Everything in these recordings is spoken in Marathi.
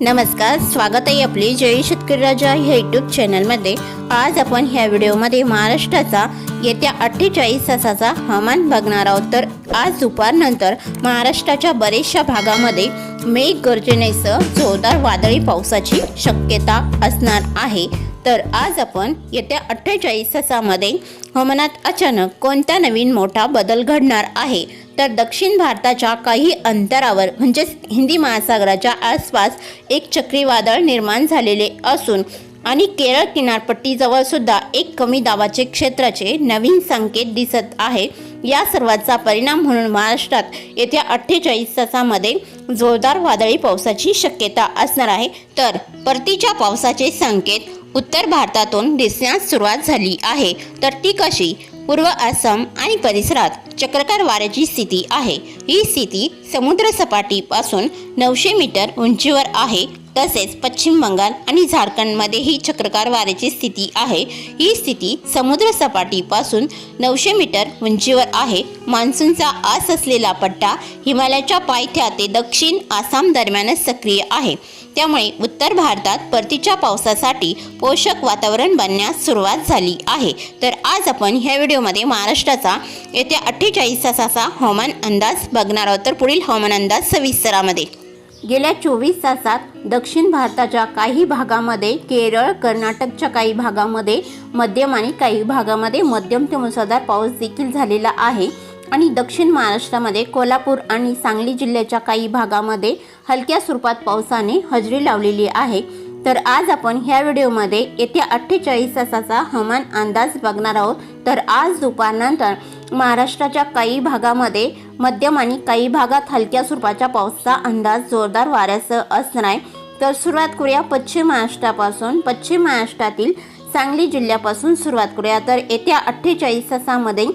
नमस्कार, स्वागत आहे आपली जय शेतकरी राजा ह्या यूट्यूब चॅनलमध्ये। आज आपण ह्या व्हिडिओमध्ये महाराष्ट्राचा येत्या 48 तासाचा हवामान बघणार आहोत। तर आज दुपारनंतर महाराष्ट्राच्या बरेचशा भागामध्ये मेघगर्जनेसह जोरदार वादळी पावसाची शक्यता असणार आहे। तर आज आपण येत्या 48 तासामध्ये हवामानात अचानक कोणता नवीन मोठा बदल घडणार आहे। तर दक्षिण भारताच्या काही अंतरावर म्हणजे हिंदी महासागराच्या आसपास एक चक्रीवादळ निर्माण झालेले असून आणि केरळ किनारपट्टीजवळ सुद्धा एक कमी दाबाचे क्षेत्राचे नवीन संकेत दिसत आहे। या सर्वांचा परिणाम म्हणून महाराष्ट्रात येत्या 48 तासामध्ये जोरदार वादळी पावसाची शक्यता असणार आहे। तर परतीच्या पावसाचे संकेत उत्तर भारतातून दिसण्यास सुरुवात झाली आहे। तर ती कशी? पूर्व आसाम आणि परिसरात चक्राकार वाऱ्याची स्थिती आहे। ही स्थिती समुद्र सपाटीपासून 900 मीटर उंचीवर आहे। तसेच पश्चिम बंगाल आणि झारखंडमध्ये ही चक्राकार वाऱ्याची स्थिती आहे। ही स्थिती समुद्र सपाटीपासून 900 मीटर उंचीवर आहे। मान्सूनचा आस असलेला पट्टा हिमालयाच्या पायथ्या ते दक्षिण आसाम दरम्यानच सक्रिय आहे। त्यामुळे उत्तर भारतात परतीच्या पावसासाठी पोषक वातावरण बनण्यास सुरुवात झाली आहे। तर आज आपण ह्या व्हिडिओमध्ये महाराष्ट्राचा येत्या 48 तासाचा हवामान अंदाज बघणार आहोत। तर पुढील हवामान अंदाज सविस्तरामध्ये गेल्या 24 तासात दक्षिण भारताच्या काही भागामध्ये, केरळ कर्नाटकच्या काही भागामध्ये मध्यम आणि काही भागामध्ये मध्यम ते मुसळधार पाऊस देखील झालेला आहे। आणि दक्षिण महाराष्ट्रामध्ये कोल्हापूर आणि सांगली जिल्ह्याच्या काही भागामध्ये हलक्या स्वरूपात पावसाने हजेरी लावलेली आहे। तर आज आपण ह्या व्हिडिओमध्ये येत्या 48 तासाचा हवामान अंदाज बघणार आहोत। तर आज दुपारनंतर महाराष्ट्राच्या काही भागामध्ये मध्यम आणि काही भागात हलक्या स्वरूपाच्या पावसाचा अंदाज जोरदार वाऱ्यासह असणार आहे। तर सुरुवात करूया पश्चिम महाराष्ट्रापासून। पश्चिम महाराष्ट्रातील सांगली जिल्ह्यापासून सुरुवात करूया। तर येत्या 48 तासामध्ये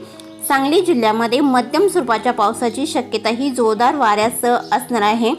सांगली जिल्ह्यामध्ये मध्यम स्वरूपाच्या पावसाची शक्यता ही जोरदार वाऱ्यासह असणार आहे।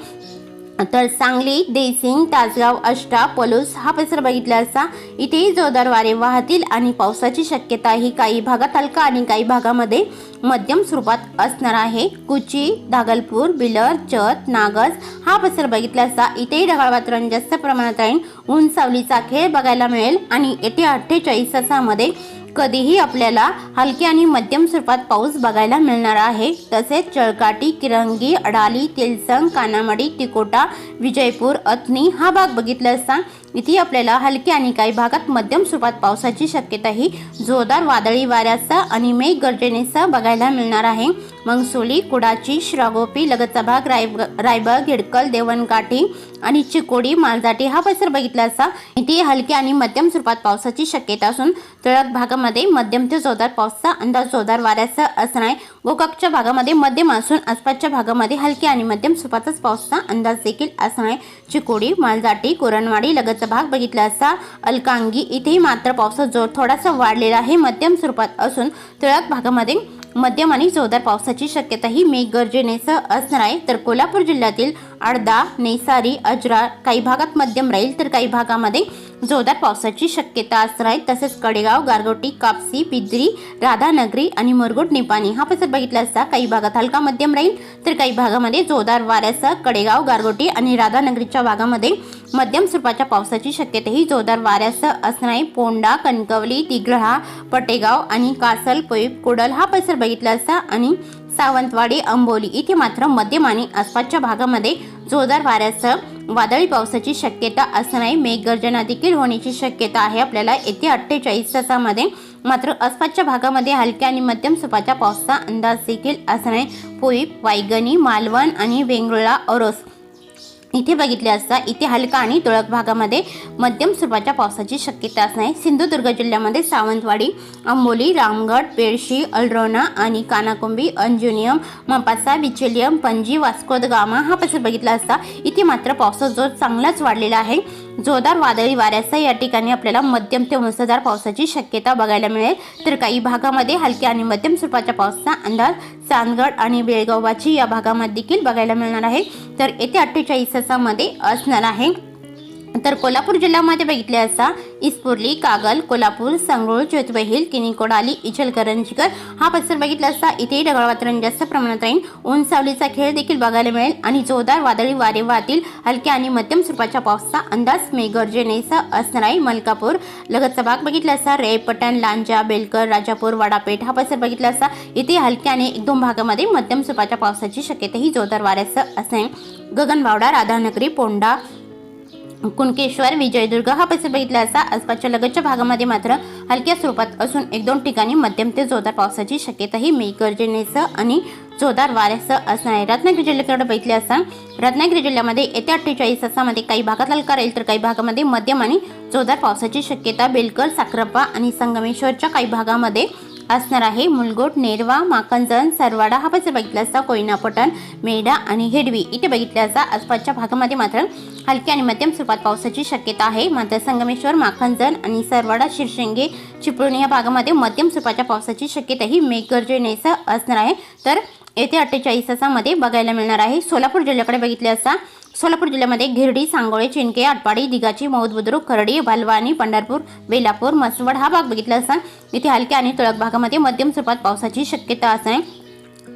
तर सांगली, देसिंग, तासगाव, आष्टा, पलूस हा परिसर बघितला असता इथेही जोरदार वारे वाहतील आणि पावसाची शक्यता ही काही भागात हलका आणि काही भागामध्ये मध्यम स्वरूपात असणार आहे। कुची, दागलपूर, बिलर, चत, नागज हा परिसर बघितला असता इथेही ढगाळ वातावरण जास्त प्रमाणात राहील। ऊन सावलीचा खेळ बघायला मिळेल आणि येत्या 48 तासामध्ये कधीही आपल्याला हलके आणि मध्यम स्वरूपात पाऊस बघायला मिळणार आहे। तसेच चळकाटी, किरंगी, अडाली, तेलसंग, कानामडी, तिकोटा, विजयपूर, अथनी हा भाग बघितला असता इथे आपल्याला हलके आणि काही भागात मध्यम स्वरूपात पावसाची शक्यता ही जोरदार वादळी वाऱ्यासह आणि मेघगर्जनेसह बघायला मिळणार आहे। मंगसोली, कुडाची, श्रागोपी लगतचा भाग, रायबग, हिडकल, देवणकाठी आणि चिकोडी, मालजाटी हा परिसर बघितला असता इथे हलके आणि मध्यम स्वरूपात पावसाची शक्यता असून ठळक भागामध्ये मध्यम ते जोरदार पावसाचा अंदाज जोरदार वाऱ्यासह असणार आहे। गोकाकच्या भागामध्ये मध्यम असून आसपासच्या भागामध्ये हलके आणि मध्यम स्वरूपाचाच पावसाचा अंदाज देखील असणार आहे। चिकोडी, मालजाटी, कुरणवाडी लगतचा भाग बघितला असता अलकांगी इथेही मात्र पावसाचा जोर थोडासा वाढलेला आहे, मध्यम स्वरूपात असून ठळक भागामध्ये मध्यम आणि जोरदार पावसाची शक्यता ही मेघगर्जनेसह असणार आहे। तर कोल्हापूर जिल्ह्यातील आडदा, नेसारी, अजरा काही भागात मध्यम राहील तर काही भागामध्ये जोरदार पावसाची शक्यता असणार आहे। तसेच कडेगाव, गारगोटी, कापसी, पिद्री, राधानगरी आणि मुरगुड, निपाणी हा परिसर बघितला असता काही भागात हलका मध्यम राहील तर काही भागामध्ये जोरदार वाऱ्यासह कडेगाव, गारगोटी आणि राधानगरीच्या भागामध्ये मध्यम स्वरूपाच्या पावसाची शक्यता ही जोरदार वाऱ्यासह असणार आहे। पोंडा, कणकवली, तिग्रहा, पटेगाव आणि कासल, कोईप, कुडल हा परिसर बघितला असता आणि सावंतवाडी, अंबोली इथे मात्र मध्यम आणि आसपासच्या भागामध्ये जोरदार वाऱ्यासह वादळी पावसाची शक्यता असणार आहे। मेघगर्जना देखील होण्याची शक्यता आहे आपल्याला येत्या 48 तासामध्ये। मात्र आसपासच्या भागामध्ये हलक्या आणि मध्यम स्वरूपाच्या पावसाचा अंदाज देखील असणार आहे। पोईप, वायगणी, मालवण आणि वेंगुर्ला, ओरोस इथे बघितले असता इथे हलका आणि तुरळक भागामध्ये मध्यम स्वरूपाच्या पावसाची शक्यता असणार आहे। सिंधुदुर्ग जिल्ह्यामध्ये सावंतवाडी, अंबोली, रामगड, पेडशी, अल्ड्रोना आणि कानाकोंबी, अंजुनियम, मंपासा, बिचेलियम, पणजी, वास्को द गामा हा परिसर बघितला असता इथे मात्र पावसाचा जोर चांगलाच वाढलेला आहे। जोरदार वादळी वाऱ्यासह या ठिकाणी आपल्याला मध्यम ते मुसळधार पावसाची शक्यता बघायला मिळेल तर काही भागामध्ये हलक्या आणि मध्यम स्वरूपाच्या पावसाचा अंदाज चांदगड आणि बेळगावाची या भागामध्ये देखील बघायला मिळणार आहे। तर येत्या 48 तासामध्ये असणार आहे। तर कोल्हापूर जिल्ह्यामध्ये बघितले असता इस्पुर्ली, कागल, कोल्हापूर, संगरूळ, ज्योतिबा हिल, किनी, कोडाली, इचलकरंजीकर हा परिसर बघितला असता इथेही ढगाळ वातावरण जास्त प्रमाणात राहील. ऊन सावलीचा खेळ देखील बघायला मिळेल आणि जोरदार वादळी वारे वाहतील. हलक्या आणि मध्यम स्वरूपाच्या पावसाचा अंदाज मेघगर्जनेसह असणार आहे. मलकापूर लगतचा भाग बघितला असता रेपटण, लांजा, बेलकर, राजापूर, वाडापेठ हा परिसर बघितला असता इथे हलक्या आणि 1-2 भागामध्ये मध्यम स्वरूपाच्या पावसाची शक्यताही जोरदार वाऱ्यासह असणे. गगनबावडा, राधानगरी, पोंडा, कुणकेश्वर, विजयदुर्ग हा परिसर बघितला असता आसपासच्या लगतच्या भागामध्ये मात्र हलक्या स्वरूपात असून 1-2 ठिकाणी मध्यम ते जोरदार पावसाची शक्यताही मेघगर्जनेसह आणि जोरदार वाऱ्यासह असणार आहे. रत्नागिरी जिल्ह्याकडे बघितले असता रत्नागिरी जिल्ह्यामध्ये येत्या 48 तासामध्ये काही भागात हलका राहील तर काही भागामध्ये मध्यम आणि जोरदार पावसाची शक्यता बेलकर, साखरपा आणि संगमेश्वरच्या काही भागामध्ये असणार आहे. मुलगोट, नेरवा, माखंजन, सरवाडा हा परिसर बघितला असता कोयना, पटण, मेढा आणि हेडवी इथे बघितले असता आसपासच्या भागामध्ये मात्र हलक्या आणि मध्यम स्वरूपात पावसाची शक्यता आहे. मात्र संगमेश्वर, माखंजन आणि सरवाडा, शिरशिंगे, चिपळूण या भागामध्ये मध्यम स्वरूपाच्या पावसाची शक्यता ही मेघगर्जनेसह असणार आहे. तर येत्या 48 तासामध्ये बघायला मिळणार आहे. सोलापूर जिल्ह्याकडे बघितले असता सोलापूर जिल्ह्यामध्ये गिरडी, सांगोळे, चिंके, आटपाडी, दिगाची, मौद बुद्रुक, खर्डी, बालवानी, पंढरपूर, बेलापूर, मसवड हा भाग बघितला असता इथे हलक्या आणि तुरळक भागामध्ये मध्यम स्वरूपात पावसाची शक्यता असणे.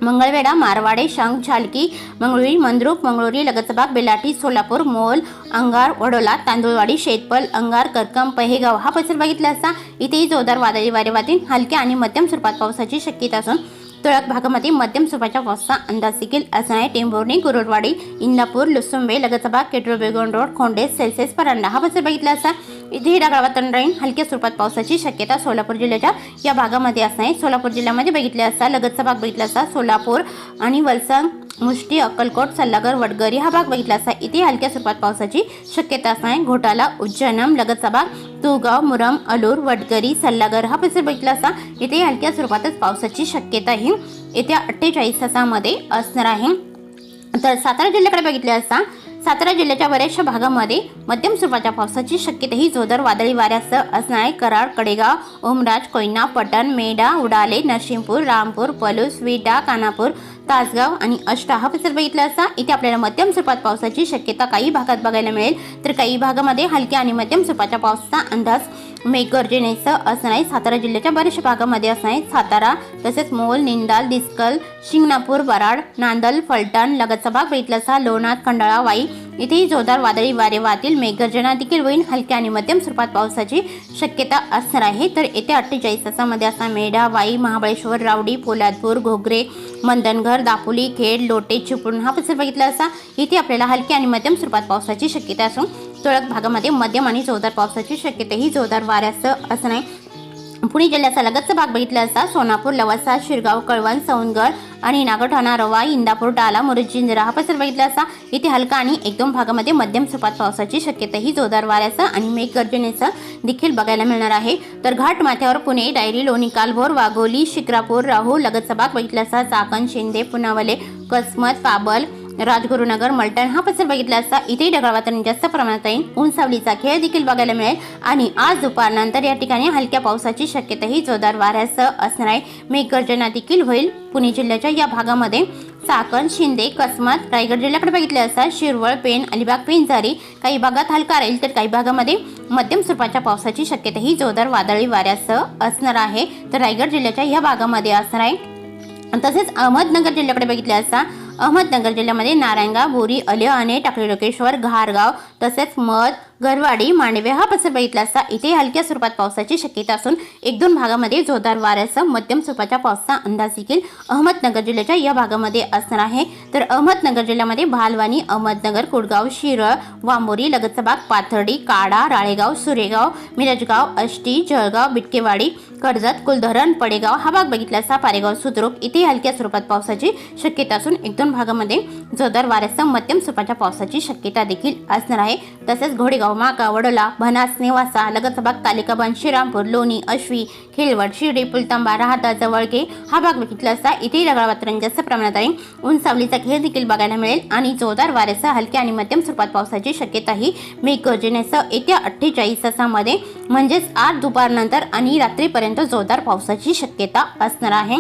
मंगळवेढा, मारवाडे, शंख, झालकी, मंगळुरी, मंद्रुप, मंगळुरी लगतचा भाग, बेलाटी, सोलापूर, मोल, अंगार, वडोला, तांदूळवाडी, शेतपल, अंगार, करकम, पहेगाव हा परिसर बघितला असता इथेही जोरदार वादळी वारे वाहतील. हलक्या आणि मध्यम स्वरूपात पावसाची शक्यता असून तुरळक भागामध्ये मध्यम स्वरूपाच्या पावसाचा अंदाज देखील असणार आहे. टेंभुर्णी, गुरुडवाडी, इंदापूर, लुसुंबे लगतचा भाग, केटरो, बेगोन रोड, खोंडेस, सेल्सियस, परांडा हा परिसर बघितला असता इथेही ढगाळ वातावरण राहील. हलक्या स्वरूपात पावसाची शक्यता सोलापूर जिल्ह्याच्या या भागामध्ये असणार आहे. सोलापूर जिल्ह्यामध्ये बघितले असता लगतचा भाग बघितला असता सोलापूर आणि वलसाड, मुष्टी, अक्कलकोट, सल्लागर, वडगरी हा भाग बघितला असता इथे हलक्या स्वरूपात पावसाची शक्यता असणार आहे. घोटाला, उज्जैनम लगतचा भाग, तुळगाव, मुरम, अलूर, वडगरी, सल्लागर हा परिसर बघितला असता इथे हलक्या स्वरूपातच पावसाची शक्यता ही येत्या 48 तासामध्ये असणार आहे. तर सातारा जिल्ह्याकडे बघितले असता सातारा जिल्ह्याच्या बऱ्याचशा भागामध्ये मध्यम स्वरूपाच्या पावसाची शक्यता ही जोरदार वादळी वाऱ्यासह असणार आहे. कराड, कडेगाव, ओमराज, कोयना, पटण, मेढा, उडाले, नरसिंहपूर, रामपूर, पलूस, विटा, कानापूर, तासगाव आणि अष्टा हा परिसर बघितला असता इथे आपल्याला मध्यम स्वरूपात पावसाची शक्यता काही भागात बघायला मिळेल तर काही भागामध्ये हलक्या आणि मध्यम स्वरूपाच्या पावसाचा अंदाज मेघगर्जनेसह असणार आहे. सातारा जिल्ह्याच्या बऱ्याचशा भागामध्ये असणार आहे. सातारा तसेच मोल, निंदाल, डिस्कल, शिंगणापूर, बराड, नांदल, फलटण लगतचा भाग बघितला असता लोणार, खंडाळा, वाई इथेही जोरदार वादळी वारे वाहतील. मेघगर्जना देखील होईल. हलक्या आणि मध्यम स्वरूपात पावसाची शक्यता असणार आहे. तर येत्या 48 तासामध्ये असणार मेढा, वाई, महाबळेश्वर, रावडी, पोलादपूर, घोगरे, मंदनघर, दापोली, खेड, लोटे, चिपळूण हा परिसर बघितला असता इथे आपल्याला हलक्या आणि मध्यम स्वरूपात पावसाची शक्यता असून तुरळक भागामध्ये मध्यम आणि जोरदार पावसाची शक्यता ही जोरदार वाऱ्यासह असणार आहे. पुणे जिल्ह्याचा लगतचा भाग बघितला असता सोनापूर, लवासा, शिरगाव, कळवण, सौंदगड आणि नागठाणा, रवा, इंदापूर, टाला, मुरुजिंजरा हा परिसर बघितला असता इथे हलका आणि 1-2 भागामध्ये मध्यम स्वरूपात पावसाची शक्यता ही जोरदार वाऱ्यासह आणि मेघगर्जनेसह देखील बघायला मिळणार आहे. तर घाट माथ्यावर पुणे, डायरी, लोणी, कालभोर, वाघोली, शिक्रापूर, राहू लगतचा भाग बघितला असता चाकण, शिंदे, पुनावले, कसमत, पाबल, राजगुरुनगर, मलटण हा परिसर बघितला असता इथेही ढगाळ वातावरण जास्त प्रमाणात राहील. ऊन सावलीचा खेळ देखील बघायला मिळेल आणि आज दुपारनंतर या ठिकाणी हलक्या पावसाची शक्यता ही जोरदार वाऱ्यासह असणार आहे. मेघगर्जना देखील होईल. पुणे जिल्ह्याच्या या भागामध्ये चाकण, शिंदे, कसमत, रायगड जिल्ह्याकडे बघितले असता शिरवळ, पेण, अलिबाग, पेंजारी काही भागात हलका राहील तर काही भागामध्ये मध्यम स्वरूपाच्या पावसाची शक्यता ही जोरदार वादळी वाऱ्यासह असणार आहे. तर रायगड जिल्ह्याच्या या भागामध्ये असणार आहे. तसेच अहमदनगर जिल्ह्याकडे बघितले असता अहमदनगर जिल्ह्यामध्ये नारायणगाव, बोरी, अलियाने, टाकळी लोकेश्वर, घारगाव तसेच मध, गरवाडी, मांडवे हा परिसर बघितला असता इथे हलक्या स्वरूपात पावसाची शक्यता असून 1-2 भागामध्ये जोरदार वाऱ्यासह मध्यम स्वरूपाच्या पावसाचा अंदाज देखील अहमदनगर जिल्ह्याच्या या भागामध्ये असणार आहे. तर अहमदनगर जिल्ह्यामध्ये भालवानी, अहमदनगर, कुडगाव, शिरळ, वांबोरी लगतचा भाग, पाथर्डी, काडा, राळेगाव, सुरेगाव, मिरजगाव, आष्टी, जळगाव, बिटकेवाडी, कर्जत, कुलधरण, पडेगाव हा भाग बघितला असता पारेगाव, सुद्रुक इथे हलक्या स्वरूपात पावसाची शक्यता असून 1-2 भागामध्ये जोरदार वाऱ्यासह मध्यम स्वरूपाच्या पावसाची शक्यता देखील असणार आहे. तसेच घोडेगाव, माका, वडोला, भनास, नेवासा लगतचा भाग, तालिकाबान, श्रीरामपूर, लोणी, अश्वी, खेलवड, शिर्डी, पुलतांबा, राहता, जवळगे हा भाग बघितला असता इथे ढगाळ वातावरण जास्त प्रमाणात आहे. ऊन सावलीचा खेळ देखील बघायला मिळेल आणि जोरदार वाऱ्यासह हलक्या आणि मध्यम स्वरूपात पावसाची शक्यता ही मेघगर्जनेसह येत्या 48 तासामध्ये म्हणजेच आज दुपारनंतर आणि रात्रीपर्यंत जोरदार पावसाची शक्यता असणार आहे.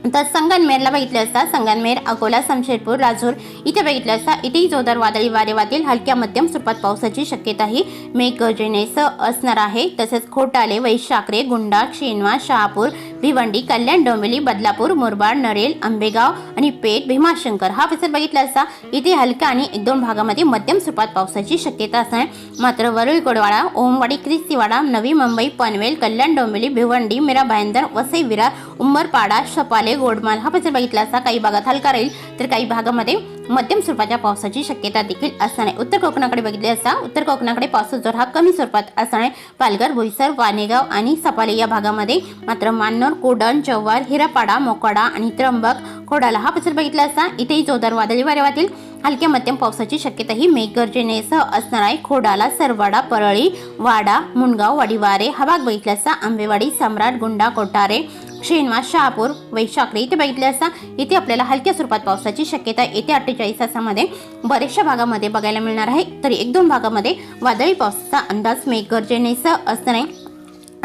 तर संगमनेरला बघितलं असता संगमनेर, अकोला, शमशेरपूर, राजूर इथे बघितलं असता इथेही जोरदार वादळी वारे वाहतील. हलक्या मध्यम स्वरूपात पावसाची शक्यताही मेघगर्जनेसह असणार आहे. तसेच खोटाले, वैशाखरे, गुंडा, शेनवा, शहापूर, भिवंडी, कल्याण, डोंबिवली, बदलापूर, मुरबाड, नरेल, आंबेगाव आणि पेठ, भीमाशंकर हा परिसर बघितला असता इथे हलका आणि 1-2 भागामध्ये मध्यम स्वरूपात पावसाची शक्यता असणार. मात्र वरळी, कोडवाडा, ओमवाडी, क्रिस्तीवाडा, नवी मुंबई, पनवेल, कल्याण, डोंबिवली, भिवंडी, मीरा भाईंदर, वसई विरार, उंबरपाडा, सपाले, गोडमाल हा परिसर बघितला असता काही भागात हलका राहील तर काही भागामध्ये मध्यम स्वरूपाच्या पावसाची शक्यता देखील असणार आहे. उत्तर कोकणाकडे बघितले असता उत्तर कोकणाकडे पावसाचा जोर हा कमी स्वरूपात असणार आहे. पालघर, बोईसर, वाणेगाव आणि सपाले या भागामध्ये. मात्र मान्नोर, कोडण, जव्हार, हिरापाडा, मोकाडा आणि त्र्यंबक, खोडाला हा परिसर बघितला असता इथेही जोरदार वादळी वारे वाहतील. हलक्या मध्यम पावसाची शक्यता ही मेघगर्जनेसह असणार आहे. खोडाला, सरवाडा, परळी, वाडा, मुनगाव, वाडीवारे हा भाग बघितला असता आंबेवाडी, सम्राट, गुंडा, कोटारे, शेनवा, शहापूर, वैशाखरे इथे बघितले असता इथे आपल्याला हलक्या स्वरूपात पावसाची शक्यता येत्या 48 तासामध्ये बऱ्याचशा भागामध्ये बघायला मिळणार आहे. तरी 1-2 भागामध्ये वादळी पावसाचा अंदाज मेघगर्जनेसह असणार आहे.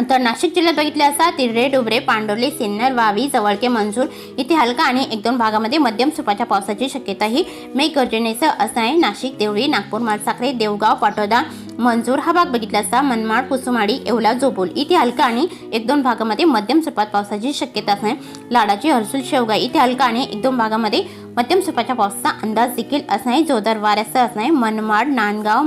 तर नाशिक जिल्ह्यात बघितले असता तिर्रे, डुबरे, पांडुर्ली, सिन्नर, वावी, जवळके, मंजूर इथे हलका आणि 1-2 भागामध्ये मध्यम स्वरूपाच्या पावसाची शक्यता ही मेघगर्जनेसह असणार आहे. नाशिक, देवळी, नागपूर, माळसाखरे, देवगाव, पाटोदा, मंजूर हा भाग बघितला असता मनमाड, कुसुमाडी, येवला, जोपूल इथे हलका आणि 1-2 भागामध्ये मध्यम स्वरूपात पावसाची शक्यता असणार. लाडाची, हर्सुल, शेवगा इथे हलका आणि 1-2 भागामध्ये मध्यम स्वरूपाच्या पावसाचा अंदाज देखील असणार. जोरदार वाऱ्यासह असणार. मनमाड, नांदगाव,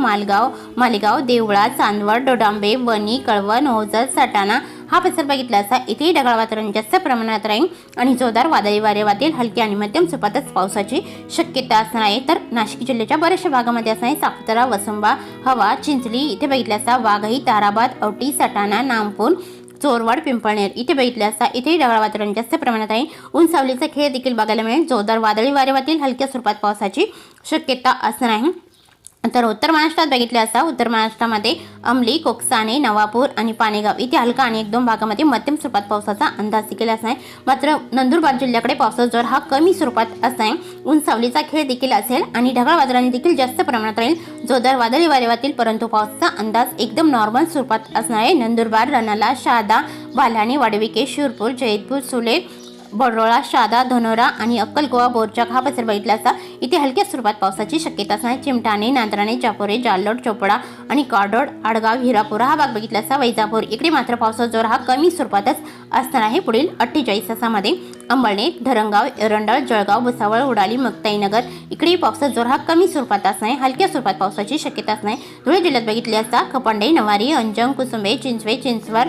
मालेगाव, देवळा, चांदवड, डोडांबे, वणी, कळवण, ओझर, सटाणा हा परिसर बघितला असता इथेही ढगाळ वातावरण जास्त प्रमाणात राहील आणि जोरदार वादळी वारे वाहतील. हलकी आणि मध्यम स्वरूपातच पावसाची शक्यता असणार आहे. तर नाशिक जिल्ह्याच्या बऱ्याचशा भागामध्ये असणार आहे. सापुतारा, वसंबा, हवा, चिंचली इथे बघितले असता वाघई, ताराबाद, औटी, सटाणा, नामपूर, चोरवाड, पिंपळनेर इथे बघितले असता इथेही ढगाळ वातावरण जास्त प्रमाणात आहे. ऊन सावलीचा खेळ देखील बघायला मिळेल. जोरदार वादळी वारे वाहतील. हलक्या स्वरूपात पावसाची शक्यता असणार आहे. तर उत्तर महाराष्ट्रात बघितले असता उत्तर महाराष्ट्रामध्ये अंमली, कोकसाने, नवापूर आणि पाणेगाव इथे हलका आणि 1-2 भागामध्ये मध्यम स्वरूपात पावसाचा अंदाज देखील असणार. मात्र नंदुरबार जिल्ह्याकडे पावसाचा जोर हा कमी स्वरूपात असणार. ऊन सावलीचा खेळ देखील असेल आणि ढगाळ वादळाने देखील जास्त प्रमाणात राहील. जोरदार वादळी वारे वाहतील परंतु पावसाचा अंदाज एकदम नॉर्मल स्वरूपात असणार आहे. नंदुरबार, रनाला, शहादा, बाल्हाणे, वाडविके, शिरपूर, जैतपूर, सुले, बडोळा, शादा, धनोरा आणि अक्कलकोवा, बोरचाक हा परिसर बघितला असता इथे हलक्या स्वरूपात पावसाची शक्यता असणार. चिमटाणे, नांदराणे, चापोरे, जाल्लोड, चोपडा आणि काडोड, आडगाव, हिरापुरा हा भाग बघितला असता. वैजापूर इकडे मात्र पावसाचा जोर हा कमी स्वरूपातच असणार आहे. पुढील 48 तासामध्ये अंबळनेर, धरणगाव, एरंडळ, जळगाव, भुसावळ, उडाली, मुक्ताईनगर इकडे पावसाचा जोर हा कमी स्वरूपात असणार. हलक्या स्वरूपात पावसाची शक्यता असणार. धुळे जिल्ह्यात बघितले असता खपंडे, नवारी, अंजंग, कुसुंबे, चिंचवे, चिंचवड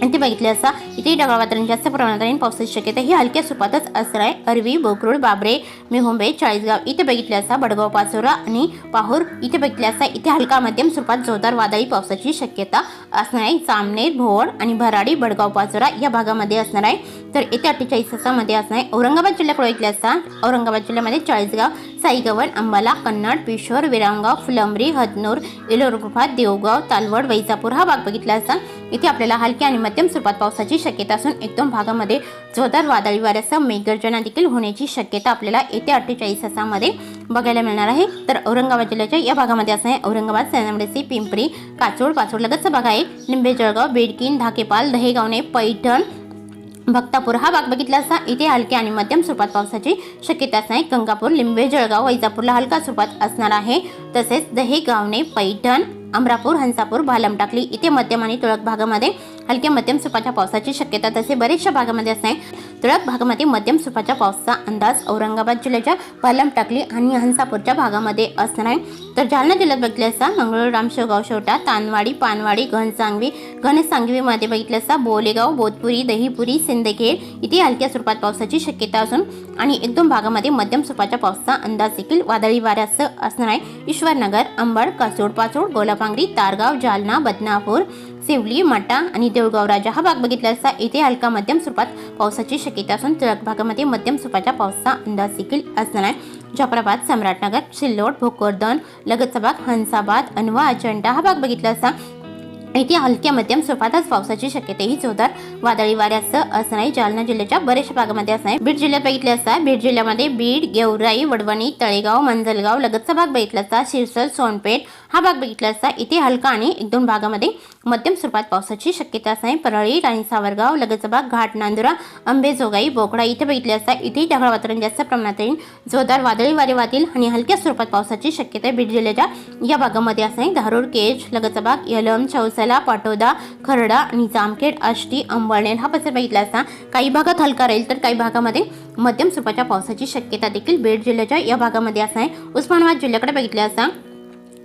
इथे बघितले असता इथे ढगाळ वातावरण जास्त प्रमाणात राहील. पावसाची शक्यता ही हलक्या स्वरूपातच असणार आहे. अरवी, बोकरूड, बाबरे, मेहुंबे, चाळीसगाव इथे बघितले असता बडगाव, पाचोरा आणि पाहूर इथे बघितले असता इथे हलका मध्यम स्वरूपात जोरदार वादळी पावसाची शक्यता असणार आहे. सामनेर, भोवड आणि भराडी, बडगाव, पाचोरा या भागामध्ये असणार आहे. तर येत्या 48 तासामध्ये असणार आहे. औरंगाबाद जिल्ह्याकडे बघितले असता औरंगाबाद जिल्ह्यामध्ये चाळीसगाव, साईगवन, अंबाला, कन्नड, पिशोर, विरामगाव, फुलंब्री, हदनूर, एलोरगुफा, देवगाव, तालवड, वैजापूर हा भाग बघितला असता इथे आपल्याला हलकी आणि मध्यम स्वरूपात पावसाची शक्यता असून 1-2 भागामध्ये जोरदार वादळी वाऱ्यासह मेघगर्जना देखील होण्याची शक्यता आपल्याला येत्या 48 तासामध्ये बघायला मिळणार आहे. तर औरंगाबाद जिल्ह्याच्या या भागामध्ये असणार आहे औरंगाबाद, सेनामडेसी, पिंपरी, काचोड, लगतचा भाग आहे. लिंबे, जळगाव, बेडकीन, ढाकेपाल, दहेगावणे, पैठण, भक्तापूर हा भाग बघितला असता इथे हलके आणि मध्यम स्वरूपात पावसाची शक्यता असणार. गंगापूर, लिंबे, जळगाव, वैजापूरला हलका स्वरूपात असणार आहे. तसेच दहेगावणे, पैठण, अमरापूर, हंसापूर, भालम टाकली इथे मध्यम आणि तुरळक भागामध्ये हलक्या मध्यम स्वरूपाच्या पावसाची शक्यता तसे बरेचशा भागामध्ये असणार. तुरळक भागामध्ये मध्यम स्वरूपाच्या पावसाचा अंदाज औरंगाबाद जिल्ह्याच्या भालम टाकली आणि हंसापूरच्या भागामध्ये असणार आहे. तर जालना जिल्ह्यात बघितले असता मंगळूर, रामशेवगाव, शेवटा, तानवाडी, पानवाडी, घनसांगवीमध्ये बघितले असता बोलेगाव, बोधपुरी, दहीपुरी, सिंदखेड इथे हलक्या स्वरूपात पावसाची शक्यता असून आणि 1-2 भागामध्ये मध्यम स्वरूपाच्या पावसाचा अंदाज देखील वादळी वाऱ्यासह असणार आहे. ईश्वरनगर, अंबड, कासोड, पाचोड, गोलापांगरी, तारगाव, जालना, बदनापूर, सेवली, माटा आणि देऊळगाव राजा हा भाग बघितला असता इथे हलका मध्यम स्वरूपात पावसाची शक्यता असून तुरळक भागामध्ये मध्यम स्वरूपाच्या पावसाचा अंदाज देखील असणार आहे. जाफराबाद, सम्राटनगर, सिल्लोड, भोकरदन, लगतचा भाग, हंसाबाद, अनवा, अजंठा हा भाग बघितला असता इथे हलक्या मध्यम स्वरूपातच पावसाची शक्यता ही जोरदार वादळी वाऱ्यासह असणार आहे. जालना जिल्ह्याच्या बऱ्याचशा भागामध्ये असणार आहे. बीड जिल्ह्यात बघितले असता बीड जिल्ह्यामध्ये बीड, गेवराई, वडवणी, तळेगाव, मंजलगाव लगतचा भाग बघितला असता. शिरसर, सोनपेठ हा भाग बघितला असता. इथे हलका आणि 1-2 भागामध्ये मध्यम स्वरूपात पावसाची शक्यता असणार आहे. परळी, राणी सावरगाव लगतचा भाग, घाट, नांदुरा, अंबेजोगाई, बोकडा इथे बघितले असता. इथे ढगाळ वातावरण जास्त प्रमाणात येईल. जोरदार वादळी वारे वाहतील आणि हलक्या स्वरूपात पावसाची शक्यता आहे. बीड जिल्ह्याच्या या भागामध्ये असणार आहे. धारूर, केज लगतचा भाग, यलम, चौसाला, पाटोदा, खरडा आणि जामखेड, आष्टी, अंबळनेर हा परिसर बघितला असता. काही भागात हलका राहील तर काही भागामध्ये मध्यम स्वरूपाच्या पावसाची शक्यता देखील बीड जिल्ह्याच्या या भागामध्ये असणार आहे. उस्मानाबाद जिल्ह्याकडे बघितले असता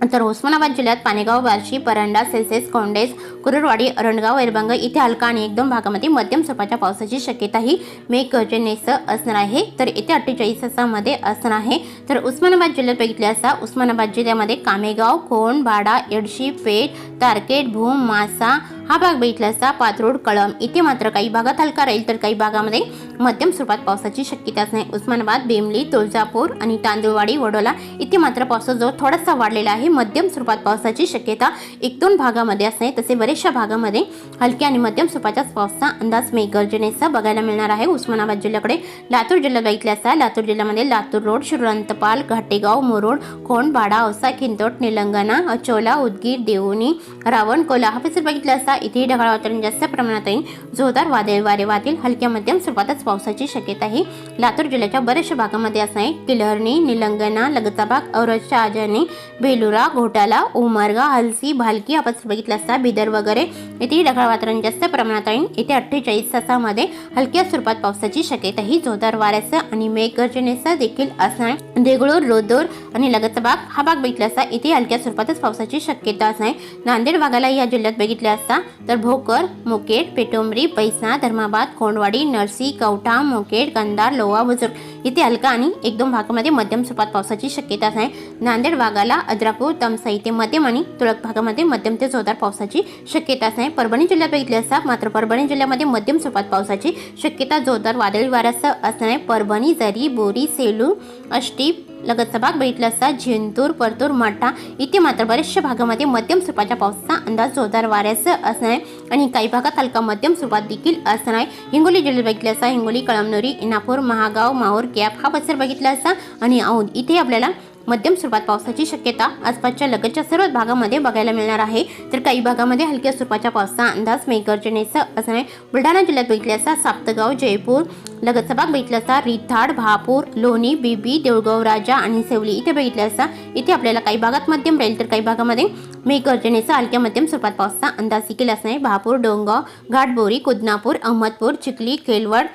तर उस्मानाबाद जिल्ह्यात पानेगाव, बार्शी, परांडा, सेल्सेस, कोंडेस, कुरुरवाडी, अरणगाव, एरबंग इथे हलका आणि 1-2 भागामध्ये मध्यम स्वरूपाच्या पावसाची शक्यता ही मेघगर्जनेसह असणार आहे. तर येथे 48 तासामध्ये असणार आहे. तर उस्मानाबाद जिल्ह्यात बघितले असता उस्मानाबाद जिल्ह्यामध्ये कामेगाव, कोण, बाडा, एडशी, पेठ, तारकेट, भूम, मासा हा भाग बघितला असता. पात्रोड, कळम इथे मात्र काही भागात हलका राहील तर काही भागामध्ये मध्यम स्वरूपात पावसाची शक्यता असणार. उस्मानाबाद, बेमली, तुळजापूर आणि तांदूळवाडी, वडोला इथे मात्र पावसाचा जोर थोडासा वाढलेला आहे. मध्यम स्वरूपात पावसाची शक्यता 1-2 भागामध्ये असणे. तसे बरेचशा भागामध्ये हलक्या आणि मध्यम स्वरूपाच्या पावसाचा अंदाज मेघगर्जनेसह बघायला मिळणार आहे. उस्मानाबाद जिल्ह्याकडे लातूर जिल्ह्यात बघितले असता लातूर जिल्ह्यामध्ये लातूर रोड, शिरंतपाल, घाटेगाव, मोरोड, खोंड, बाडा, औसा, खिंतोट, निलंगणा, अचोला, उदगीर, देवणी, रावण, कोला हा परिसर बघितला असता. इथे ढगाळ वातावरण जास्त प्रमाणात येईल. जोरदार वादळी वारे वाहतील. हलक्या मध्यम स्वरूपातच पावसाची शक्यता ही लातूर जिल्ह्याच्या बऱ्याचशा भागामध्ये असणार. किल्हर्णी, निलंगणा लगतचा भाग, औरतच्या आजनी, बेलुरा, घोटाला, उमरगा, हलसी, भालकी हा परिसर बघितला असता. बिदर वगैरे इथे ढगाळ वातावरण जास्त प्रमाणात येईल. इथे 48 तासामध्ये हलक्या स्वरूपात पावसाची शक्यता ही जोरदार वाऱ्यासह आणि मेघगर्जनेसह देखील असणार. देगलूर, रोदोर आणि लगतचा भाग हा भाग बघितला असता. इथे हलक्या स्वरूपातच पावसाची शक्यता असणार. नांदेड भागाला या जिल्ह्यात बघितले असता तर भोकर, मुकेड, पेटोंबरी, पैसा, धर्माबाद, खोंडवाडी, नरसी, कवठा, मुकेड, कंधार, लोहा, बुजुर्ग इथे हलका आणि 1-2 भागामध्ये मध्यम स्वरूपात पावसाची शक्यता असणार. नांदेड भागाला अद्रापूर, तमसा इथे मध्यम आणि तुरळक भागामध्ये मध्यम ते जोरदार पावसाची शक्यता असणार. परभणी जिल्ह्यात बघितले असता मात्र परभणी जिल्ह्यामध्ये मध्यम स्वरूपात पावसाची शक्यता जोरदार वादळी वाऱ्यासह असणार. परभणी, जरी, बोरी, सेलू, आष्टी लगतचा भाग बघितला असता. जिंतूर, परतूर, माठा इथे मात्र बऱ्याचशा भागामध्ये मध्यम स्वरूपाच्या पावसाचा अंदाज जोरदार वाऱ्यासह असणार आणि काही भागात हलका मध्यम स्वरूपात देखील असणार. हिंगोली जिल्ह्यात बघितला असता हिंगोली, कळमनुरी, इनापूर, महागाव, माहूर, कॅप हा परिसर बघितला असता आणि औंध इथे आपल्याला मध्यम स्वरूपात पावसाची शक्यता आसपासच्या लगतच्या सर्व भागामध्ये बघायला मिळणार आहे. तर काही भागामध्ये हलक्या स्वरूपाच्या पावसाचा अंदाज मेघगर्जनेसह असणार. बुलढाणा जिल्ह्यात बघितले असता साप्तगाव, जयपूर लगतचा भाग बघितला असता. रिथाड, भापूर, लोणी, बीबी, देऊळगाव राजा आणि सेवली इथे बघितले असता. इथे आपल्याला काही भागात मध्यम राहील तर काही भागामध्ये मेघगर्जनेसह हलक्या मध्यम स्वरूपात पावसाचा अंदाज देखील असणार. भापूर, डोंगाव, घाटबोरी, कुदनापूर, अहमदपूर, चिखली, केलवड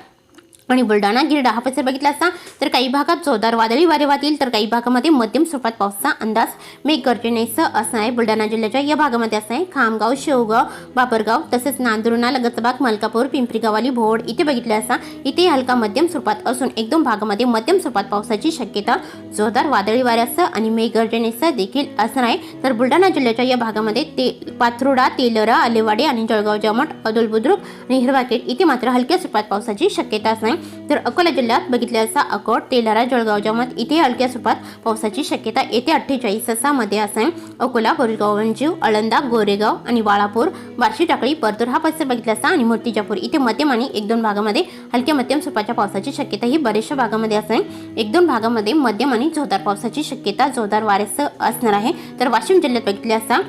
आणि बुलढाणा, गिरडा हा परिसर बघितला असता. तर काही भागात जोरदार वादळी वारे वाहतील तर काही भागामध्ये मध्यम स्वरूपात पावसाचा अंदाज मेघगर्जनेसह असणार. बुलढाणा जिल्ह्याच्या या भागामध्ये असणार. खामगाव, शेवगाव, बापरगाव तसेच नांदुर्णा लगतचा भाग, मलकापूर, पिंपरी गावाली, भोड इथे बघितले असता. इथे हलका मध्यम स्वरूपात असून 1-2 भागामध्ये मध्यम स्वरूपात पावसाची शक्यता जोरदार वादळी वाऱ्यासह आणि मेघगर्जनेसह देखील असणार आहे. तर बुलढाणा जिल्ह्याच्या या भागामध्ये पाथरुडा, तेलरा, आलेवाडी आणि जळगाव, जामोद, अदोल, बुद्रुक आणि हिरवाखेड इथे मात्र हलक्या स्वरूपात पावसाची शक्यता असणार. तर अकोला जिल्ह्यात बघितले असता अकोट, तेलारा, जळगाव, जामोद इथे हलक्या स्वरूपात पावसाची शक्यता येत्या 48 तासामध्ये असणार. अकोला, बोरगाव, वंजीव, आळंदा, गोरेगाव आणि बाळापूर, बार्शी, टाकळी, परतूर हा परिसर बघितला असता आणि मूर्तिजापूर इथे मध्यम आणि 1-2 भागामध्ये हलक्या मध्यम स्वरूपाच्या पावसाची शक्यता ही बऱ्याचशा भागामध्ये असणार. 1-2 भागामध्ये मध्यम आणि जोरदार पावसाची शक्यता जोरदार वाऱ्यासह असणार आहे. तर वाशिम जिल्ह्यात बघितले असता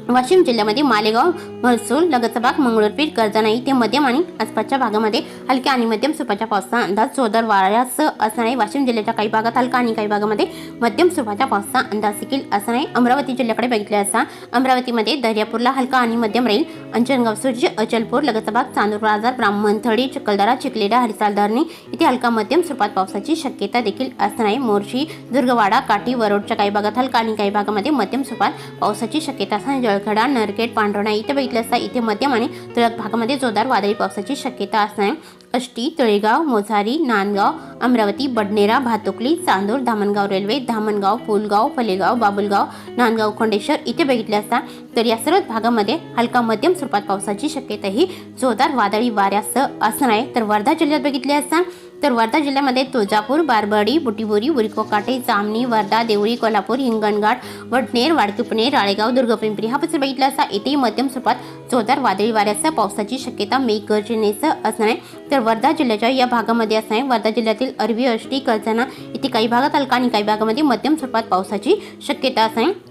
वाशिम जिल्ह्यामध्ये मालेगाव, महसूल लगतचा भाग, मंगळूरपीठ, कर्जत इथे मध्यम आणि आसपासच्या भागामध्ये हलक्या आणि मध्यम स्वरूपाच्या पावसाचा अंदाज जोरदार वाऱ्यासह असणार आहे. वाशिम जिल्ह्याच्या काही भागात हलका आणि काही भागामध्ये मध्यम स्वरूपाच्या पावसाचा अंदाज देखील असणार आहे. अमरावती जिल्ह्याकडे बघितले असता अमरावतीमध्ये दर्यापूरला हलका आणि मध्यम राहील. अंजनगाव, सुर्जी, अचलपूर लगतचा भाग, चांदूर बाजार, ब्राह्मणथडी, चिखलदरा, चिखलेडा, हरिसाल धरणी इथे हलका मध्यम स्वरूपात पावसाची शक्यता देखील असणार आहे. मोर्शी, दुर्गवाडा, काठी, वरोडच्या काही भागात हलका आणि काही भागामध्ये मध्यम स्वरूपात पावसाची शक्यता असणार. जळखडा, नरखेड, पांढरणा इथे बघितले असता. इथे मध्यम आणि तुरळक भागामध्ये जोरदार वादळी पावसाची शक्यता असणार. आष्टी, तळेगाव, मोझारी, नांदगाव, अमरावती, बडनेरा, भातुकली, चांदूर, धामणगाव रेल्वे, धामणगाव, पुलगाव, फलेगाव, बाबुलगाव, नांदगाव, खंडेश्वर इथे बघितले असता. तर या सर्व भागामध्ये हलका मध्यम स्वरूपात पावसाची शक्यता ही जोरदार वादळी वाऱ्यासह असणार आहे. तर वर्धा जिल्ह्यात बघितले असता तर वर्धा जिल्ह्यामध्ये तुळजापूर, बारबडी, बुटिबोरी, बुरिकोकाटे, जामणी, वर्धा, देवळी, कोल्हापूर, हिंगणघाट, वडनेर, वाडकीपणे, राळेगाव, दुर्गपिंपरी हा परिसर बघितला असता इथे मध्यम स्वरूपात जोरदार वादळी वाऱ्यासह पावसाची शक्यता मेघगर्जनेसह असणार आहे। तर वर्धा जिल्ह्याच्या या भागामध्ये असणार आहे। वर्धा जिल्ह्यातील अरवी, आष्टी, कर्जना इथे काही भागात हलका आणि काही भागामध्ये मध्यम स्वरूपात पावसाची शक्यता असणार आहे।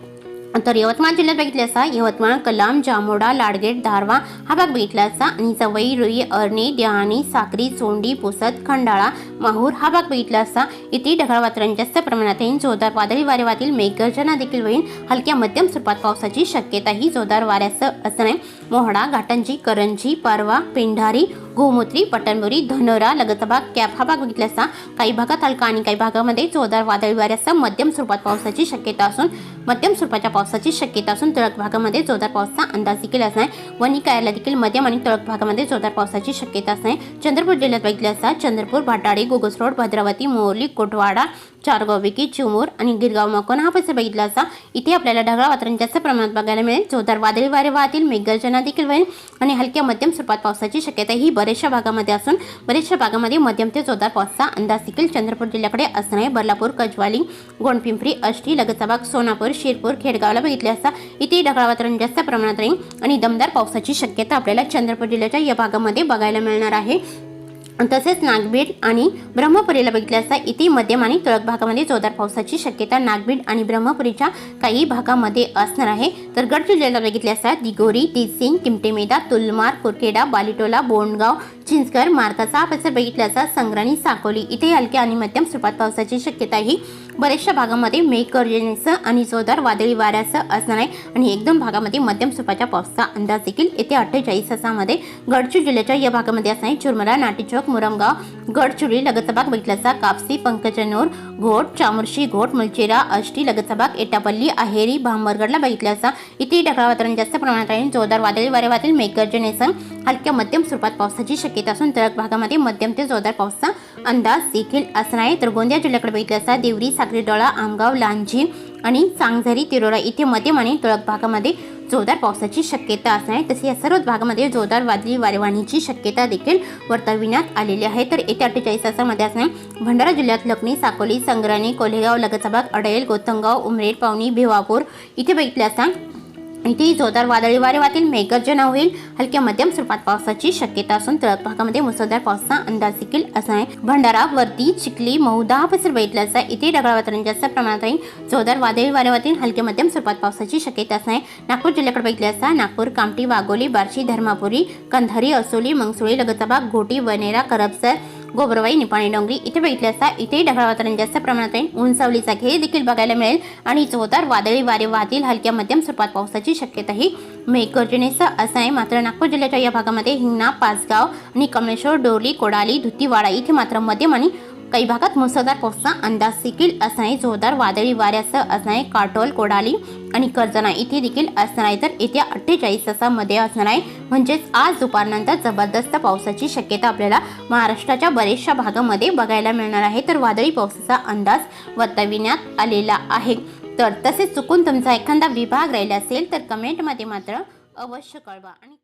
तर यवतमाळ जिल्ह्यात बघितले असता यवतमाळ, कलाम, जामोडा, लाडगेट, धारवा हा भाग बघितला असता आणि सवई, रुई, अरणी, डहाणी, साक्री, सोंडी, पुसद, खंडाळा, माहूर हा भाग बघितला असता इथे ढगाळ वातावरण जास्त प्रमाणात येईल। जोरदार वादळी वाऱ्यातील मेघगर्जना देखील होईल। हलक्या मध्यम स्वरूपात पावसाची शक्यता ही जोरदार वाऱ्यासह असणार आहे। मोहडा, घाटंजी, करंजी, पारवा, पेंढारी, गोमूत्री, पटणबुरी, धनोरा, लगतचा भाग, कॅप हा भाग बघितला असता काही भागात हलका आणि काही भागामध्ये जोरदार वादळी वाऱ्यासह मध्यम स्वरूपात पावसाची शक्यता असून तळक भागामध्ये जोरदार पावसाचा अंदाज देखील असणार आहे। वणी कायरला देखील मध्यम आणि तळक भागामध्ये जोरदार पावसाची शक्यता असणार आहे। चंद्रपूर जिल्ह्यात बघितले असता चंद्रपूर, भाटाडी, गोगस रोड, भद्रावती, मोरली, कोटवाडा, चारगाव विकी, चिमूर आणि गिरगाव मकोन हा परिसर बघितला असता इथे आपल्याला ढगाळ वातावरण जास्त प्रमाणात बघायला मिळेल। जोरदार वादळी वारे वाहतील, मेघगर्जना देखील होईल आणि हलक्या मध्यम स्वरूपात पावसाची शक्यता ही बऱ्याचशा भागामध्ये असून बऱ्याचशा भागामध्ये मध्यम ते जोरदार पावसाचा अंदाज देखील चंद्रपूर जिल्ह्याकडे असणार आहे। बर्लापूर, कजवाली, गोंडपिंपरी, आष्टी, लगतचा भाग, सोनापूर, शिरपूर, खेडगावला बघितले असता इथे ढगाळ वातावरण जास्त प्रमाणात राहील आणि दमदार पावसाची शक्यता आपल्याला चंद्रपूर जिल्ह्याच्या या भागामध्ये बघायला मिळणार आहे। तसेच नागभीड आणि ब्रह्मपुरीला बघितले असता इथे मध्यम आणि तळक भागामध्ये जोरदार पावसाची शक्यता नागभीड आणि ब्रह्मपुरीच्या काही भागामध्ये असणार आहे। तर गडचिरोली जिल्ह्याला बघितले असता दिगोरी, तिसिंग, किमटेमेदा, तुलमार, कुरखेडा, बालिटोला, बोंडगाव, चिंचकर, मार्काचा हा परिसर बघितला असता संग्राणी, साकोली इथे हलक्या आणि मध्यम स्वरूपात पावसाची शक्यता ही बऱ्याचशा भागामध्ये मेघगर्जनेसह आणि जोरदार वादळी वाऱ्यासह असणार आहे आणि एकदम भागामध्ये मध्यम स्वरूपाच्या पावसाचा अंदाज देखील येत्या 48 तासामध्ये गडचिरोली जिल्ह्याच्या या भागामध्ये असणार आहे। चुरमरा, नाटीचौक, मुरमगाव, गडचिरोली, लगतचा भाग बघितला असता कापसी, पंकजनूर, घोट, चामुर्शी, घोट, मुलचेरा, आष्टी, लगतचा भाग, एटापल्ली, आहेरी, भांबरगडला बघितला असता इथे ढगाळ वातावरण जास्त प्रमाणात राहील। जोरदार वादळी वाऱ्यातील मेघगर्जनेसह हलक्या मध्यम स्वरूपात पावसाची शक्यता असून तळक भागामध्ये मध्यम ते जोरदार पावसाचा अंदाज देखील असणार आहे। तर गोंदिया जिल्ह्याकडे बघितले असता देवरी, साक्रीडोळा, आमगाव, लांजी आणि सांगझरी, तिरोडा इथे मध्यम आणि तळक भागामध्ये जोरदार पावसाची शक्यता असणार आहे। तसे या सर्व भागामध्ये जोरदार वादळी वारे वाहण्याची शक्यता देखील वर्तविण्यात आलेली आहे। तर येत्या 48 तासामध्ये असणार भंडारा जिल्ह्यात लखनी, साकोली, संग्राणी, कोल्हेगाव, लगतचा भाग, अडेल, गोतंगाव, उमरेड, पावनी, भिवापूर इथे बघितले असता इथे जोरदार वादळी वारे वाहतील, मेघगर्जना होईल। हलक्या मध्यम स्वरूपात पावसाची शक्यता असून तळक भागामध्ये मुसळधार पावसाचा अंदाज देखील असणार आहे। भंडारा, वर्दी, चिखली, मौदा हा परिसर बघितला असता इथे ढगाळ वातावरण जास्त प्रमाणात राहील। जोरदार वादळी वारे वाहतील, हलक्या मध्यम स्वरूपात पावसाची शक्यता असणार आहे। नागपूर जिल्ह्याकडे बघितले असता नागपूर, कामठी, वाघोली, बार्शी, धर्मापुरी, कंधारी, असोली, मंगसुळी, लगतचा भाग, घोटी, वनेरा, करबसर, गोबरवाई, निपाणी, डोंगरी इथे बघितले असता इथे ढगाळ वातावरण जास्त प्रमाणात राहील। उंचावलीचा घेर देखील बघायला मिळेल आणि जोरदार वादळी वारे वाहतील, हलक्या मध्यम स्वरूपात पावसाची शक्यता ही मेघगर्जनेसह असणार आहे। मात्र नागपूर जिल्ह्याच्या या भागामध्ये हिंगणा, पाचगाव आणि कमलेश्वर, डोरली, कोडाली, धुतीवाडा इथे मात्र मध्यम आणि काही भागात मुसळधार पावसाचा अंदाज देखील असणार आहे। जोरदार वादळी वाऱ्यासह असणार आहे। काटोल, कोडाली आणि कर्जना इथे देखील असणार आहे। तर येत्या 48 तासामध्ये असणार आहे म्हणजेच आज दुपारनंतर जबरदस्त पावसाची शक्यता आपल्याला महाराष्ट्राच्या बऱ्याचशा भागामध्ये बघायला मिळणार आहे। तर वादळी पावसाचा अंदाज वर्तविण्यात आलेला आहे। तर तसेच चुकून तुमचा एखादा विभाग राहिला असेल तर कमेंटमध्ये मात्र अवश्य कळवा आणि